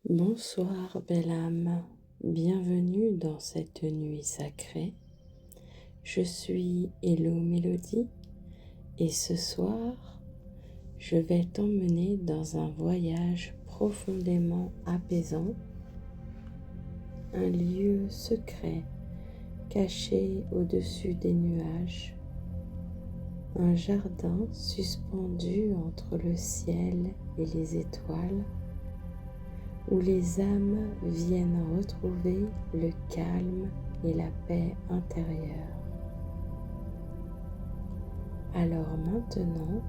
Bonsoir belle âme, bienvenue dans cette nuit sacrée. Je suis Hello Mélodie et ce soir, je vais t'emmener dans un voyage profondément apaisant, un lieu secret caché au-dessus des nuages, un jardin suspendu entre le ciel et les étoiles, où les âmes viennent retrouver le calme et la paix intérieure. Alors maintenant,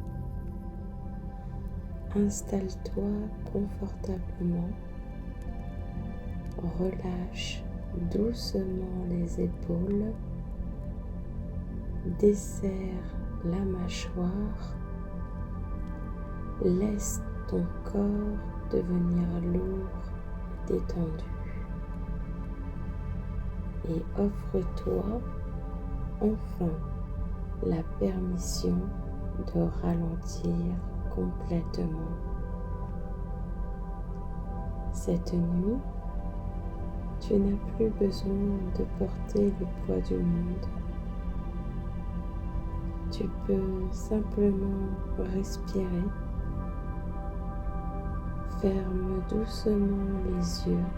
installe-toi confortablement, relâche doucement les épaules, desserre la mâchoire, laisse ton corps devenir lourd et détendu et offre-toi enfin la permission de ralentir complètement. Cette nuit, tu n'as plus besoin de porter le poids du monde. Tu peux simplement respirer. Ferme doucement les yeux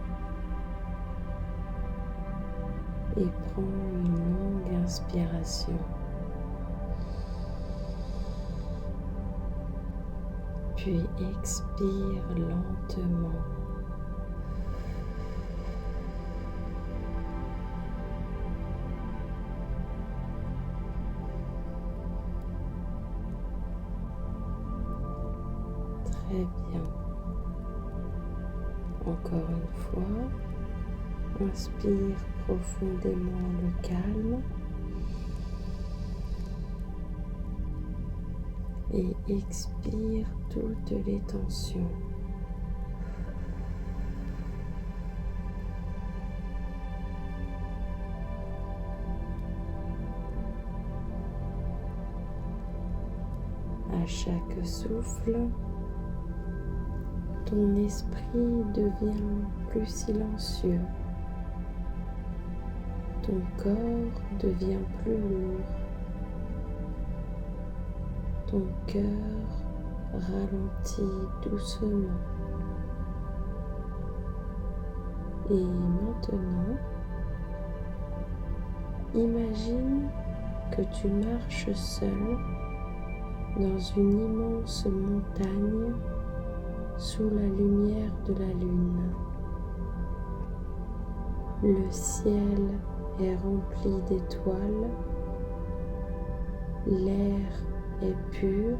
et prends une longue inspiration. Puis expire lentement. Très bien. Encore une fois, inspire profondément le calme et expire toutes les tensions. À chaque souffle, ton esprit devient plus silencieux. Ton corps devient plus lourd. Ton cœur ralentit doucement. Et maintenant, imagine que tu marches seul dans une immense montagne sous la lumière de la lune. Le ciel est rempli d'étoiles, l'air est pur,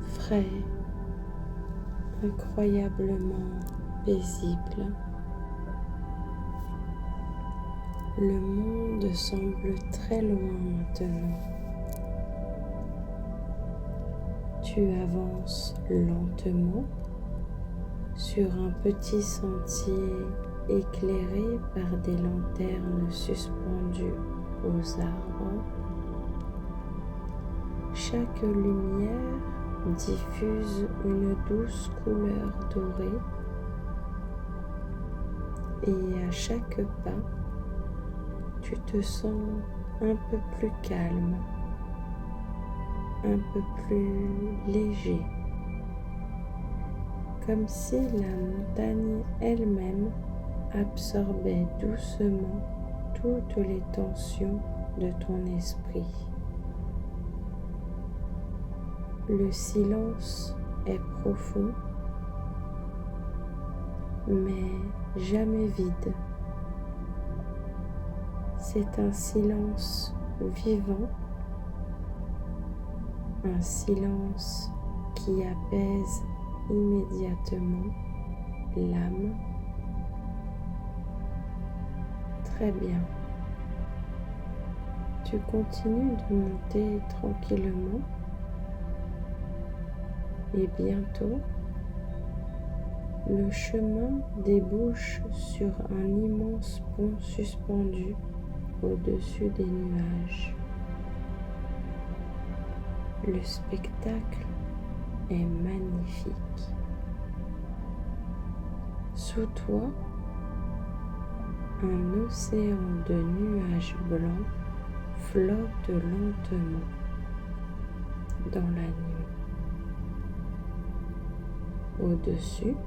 frais, incroyablement paisible. Le monde semble très loin maintenant. Tu avances lentement sur un petit sentier éclairé par des lanternes suspendues aux arbres. Chaque lumière diffuse une douce couleur dorée et à chaque pas, tu te sens un peu plus calme, un peu plus léger, comme si la montagne elle-même absorbait doucement toutes les tensions de ton esprit. Le silence est profond, mais jamais vide. C'est un silence vivant, un silence qui apaise immédiatement l'âme. Très bien. Tu continues de monter tranquillement et bientôt, le chemin débouche sur un immense pont suspendu au-dessus des nuages. Le spectacle est magnifique. Sous toi, un océan de nuages blancs flotte lentement dans la nuit. Au-dessus,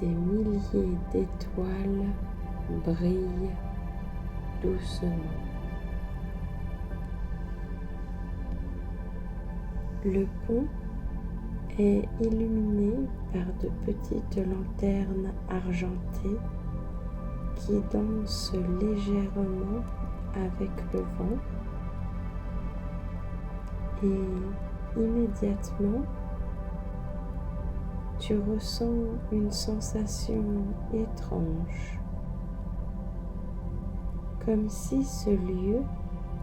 des milliers d'étoiles brillent doucement. Le pont est illuminé par de petites lanternes argentées qui dansent légèrement avec le vent et immédiatement tu ressens une sensation étrange, comme si ce lieu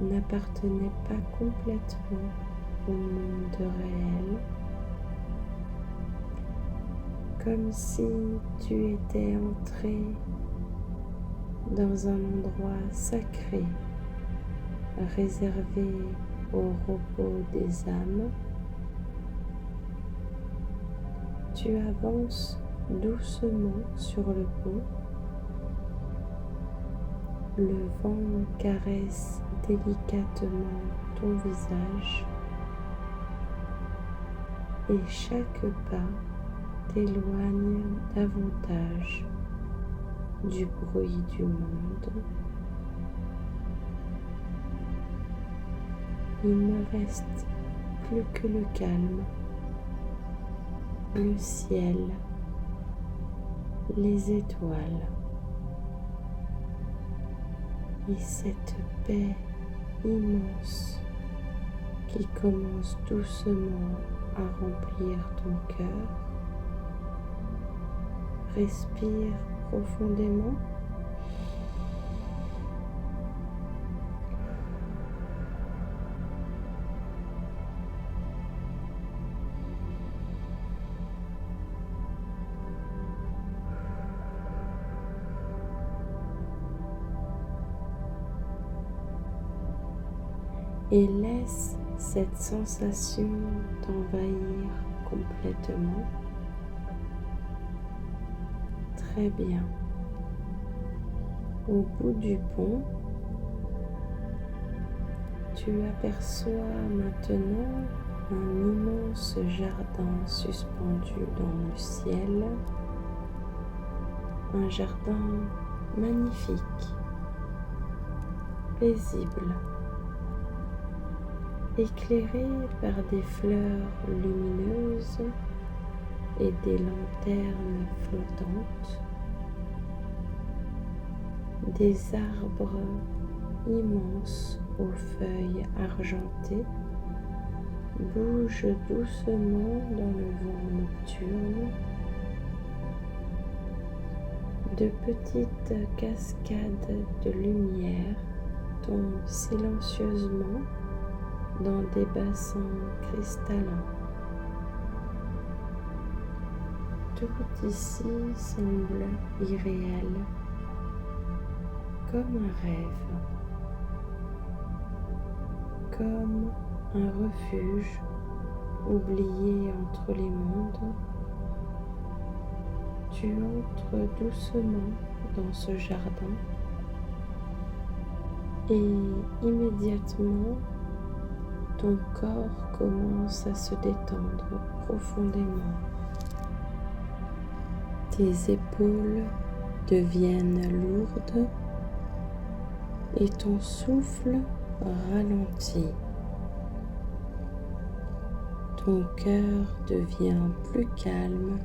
n'appartenait pas complètement au monde réel, comme si tu étais entré dans un endroit sacré, réservé au repos des âmes. Tu avances doucement sur le pont. Le vent caresse délicatement ton visage et chaque pas t'éloigne davantage du bruit du monde. Il ne reste plus que le calme, le ciel, les étoiles et cette paix immense qui commence doucement à remplir ton cœur. Respire profondément. Et laisse cette sensation t'envahir complètement. Très bien. Au bout du pont, tu aperçois maintenant un immense jardin suspendu dans le ciel. Un jardin magnifique, paisible, éclairé par des fleurs lumineuses et des lanternes flottantes. Des arbres immenses aux feuilles argentées bougent doucement dans le vent nocturne. De petites cascades de lumière tombent silencieusement dans des bassins cristallins. Tout ici semble irréel, comme un rêve, comme un refuge oublié entre les mondes. Tu entres doucement dans ce jardin et immédiatement ton corps commence à se détendre profondément. Tes épaules deviennent lourdes et ton souffle ralentit. Ton cœur devient plus calme.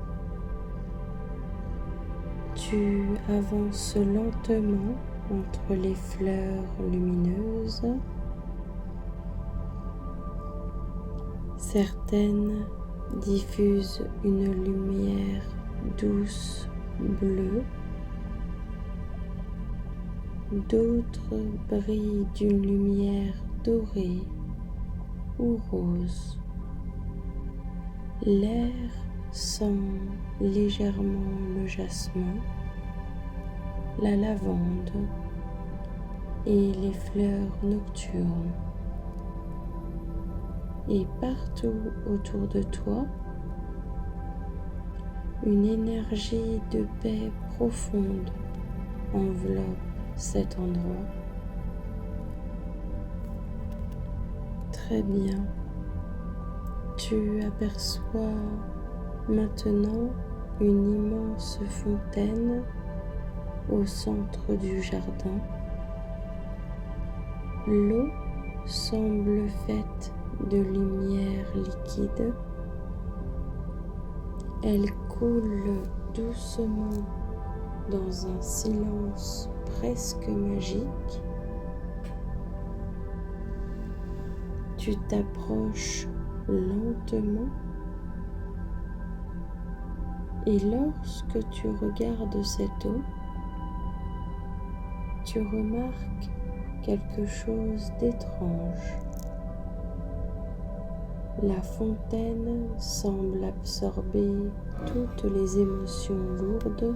Tu avances lentement entre les fleurs lumineuses. Certaines diffusent une lumière douce bleue. D'autres brillent d'une lumière dorée ou rose. L'air sent légèrement le jasmin, la lavande et les fleurs nocturnes. Et partout autour de toi, Une énergie de paix profonde enveloppe cet endroit. Très bien. Tu aperçois maintenant une immense fontaine au centre du jardin. L'eau semble faite de lumière liquide. Elle coule doucement dans un silence presque magique. Tu t'approches lentement et lorsque tu regardes cette eau, tu remarques quelque chose d'étrange. La fontaine semble absorber toutes les émotions lourdes,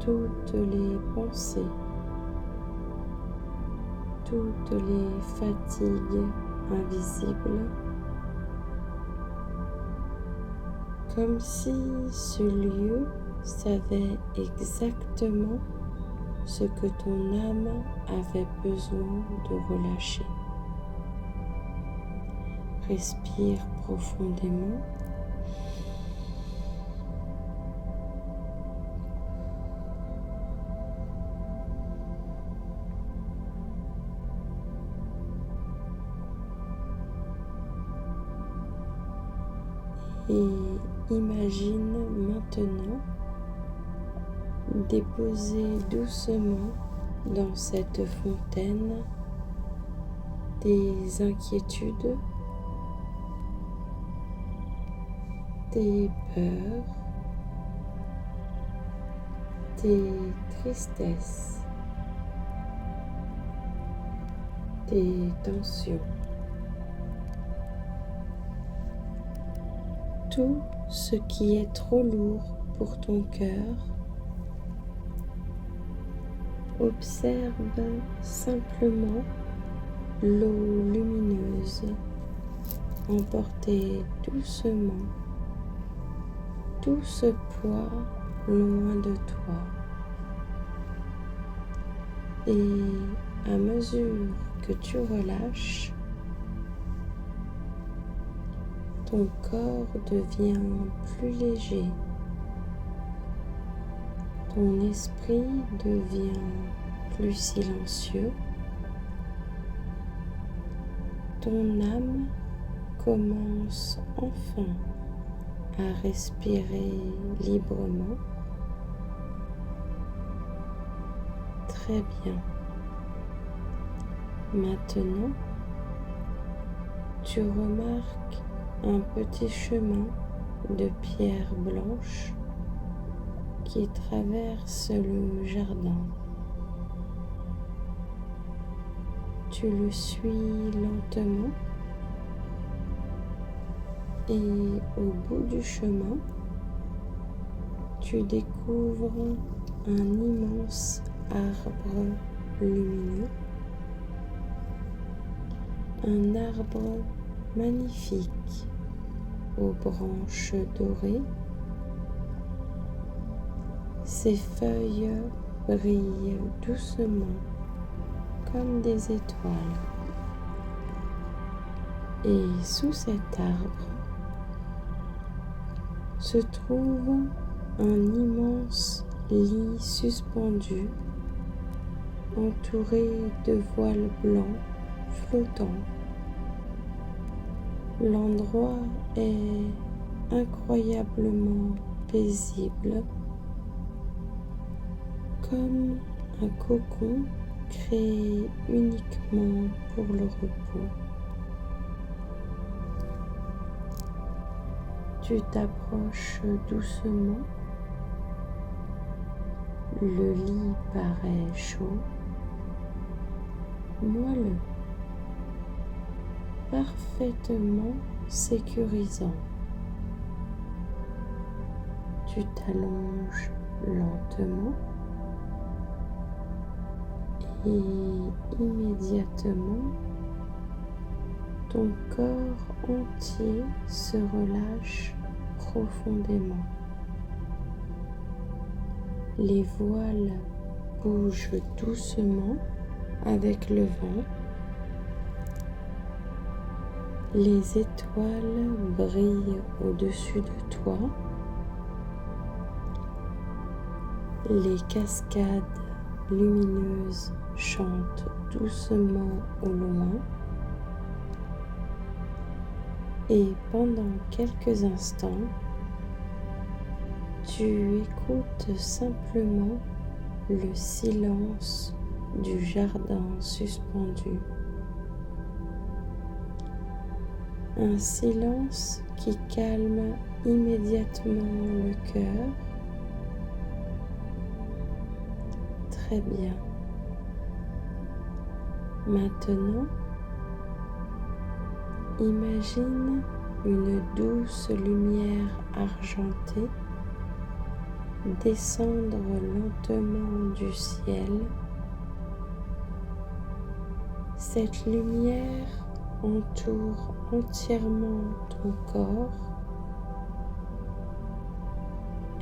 toutes les pensées, toutes les fatigues invisibles, comme si ce lieu savait exactement ce que ton âme avait besoin de relâcher. Respire profondément. Et imagine maintenant déposer doucement dans cette fontaine tes inquiétudes, tes peurs, tes tristesses, tes tensions. Tout ce qui est trop lourd pour ton cœur. Observe simplement l'eau lumineuse emporter doucement tout ce poids loin de toi. Et à mesure que tu relâches, ton corps devient plus léger. Ton esprit devient plus silencieux. Ton âme commence enfin à respirer librement. Très bien. Maintenant, tu remarques un petit chemin de pierre blanche qui traverse le jardin. Tu le suis lentement et au bout du chemin, tu découvres un immense arbre lumineux, un arbre magnifique aux branches dorées. Ses feuilles brillent doucement comme des étoiles. Et sous cet arbre se trouve un immense lit suspendu, entouré de voiles blancs flottants. L'endroit est incroyablement paisible, comme un cocon créé uniquement pour le repos. Tu t'approches doucement. Le lit paraît chaud, moelleux, parfaitement sécurisant. Tu t'allonges lentement et immédiatement, ton corps entier se relâche profondément. Les voiles bougent doucement avec le vent. Les étoiles brillent au-dessus de toi. Les cascades lumineuses chantent doucement au loin. Et pendant quelques instants, tu écoutes simplement le silence du jardin suspendu. Un silence qui calme immédiatement le cœur. Très bien. Maintenant, imagine une douce lumière argentée descendre lentement du ciel. Cette lumière entoure entièrement ton corps.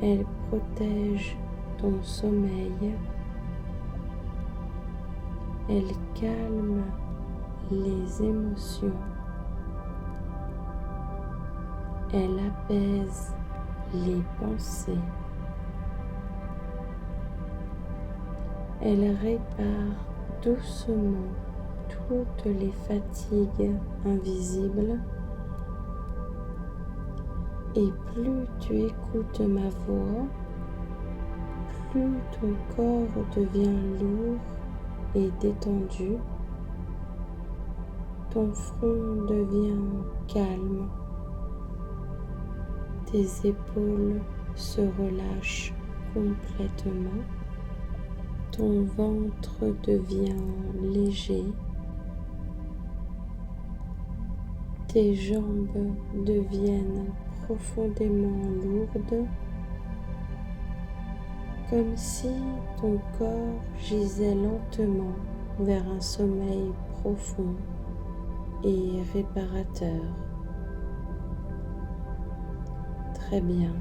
Elle protège ton sommeil. Elle calme les émotions. Elle apaise les pensées. Elle répare doucement toutes les fatigues invisibles. Et plus tu écoutes ma voix, plus ton corps devient lourd et détendu. Ton front devient calme. Tes épaules se relâchent complètement. Ton ventre devient léger. Tes jambes deviennent profondément lourdes, comme si ton corps gisait lentement vers un sommeil profond et réparateur. Très bien.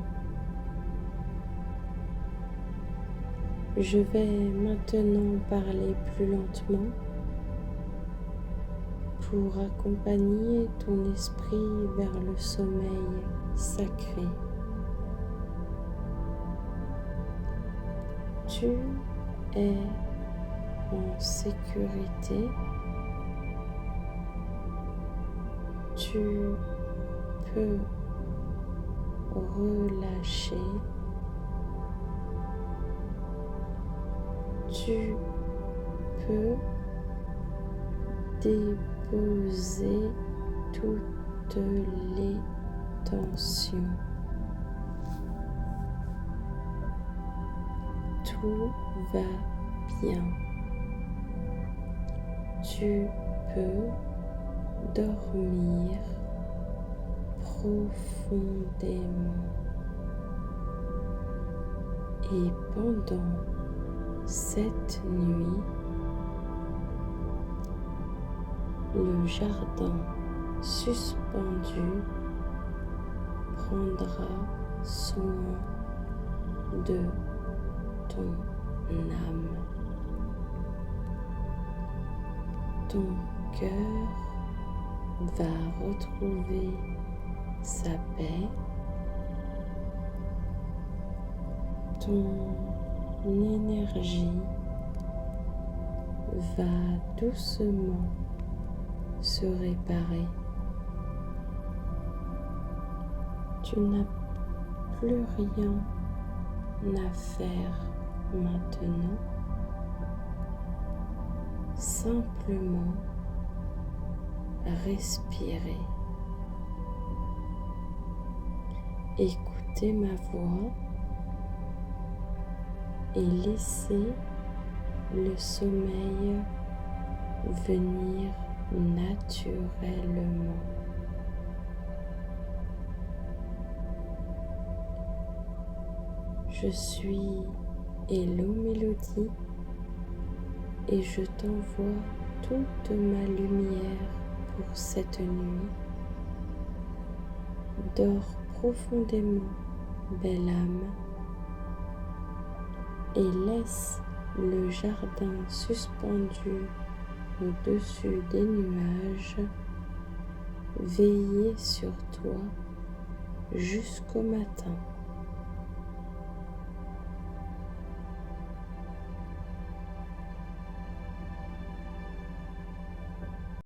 Je vais maintenant parler plus lentement pour accompagner ton esprit vers le sommeil sacré. Tu es en sécurité. Tu peux relâcher. Tu peux déposer toutes les tensions. Tout va bien. Tu peux dormir profondément. Et pendant cette nuit, le jardin suspendu prendra soin de ton âme. Ton cœur va retrouver sa paix. Ton énergie va doucement se réparer. Tu n'as plus rien à faire maintenant. Simplement respirer. Écoutez ma voix et laissez le sommeil venir naturellement. Je suis Hello Mélodie et je t'envoie toute ma lumière pour cette nuit. Dors profondément, belle âme, et laisse le jardin suspendu au-dessus des nuages veiller sur toi jusqu'au matin.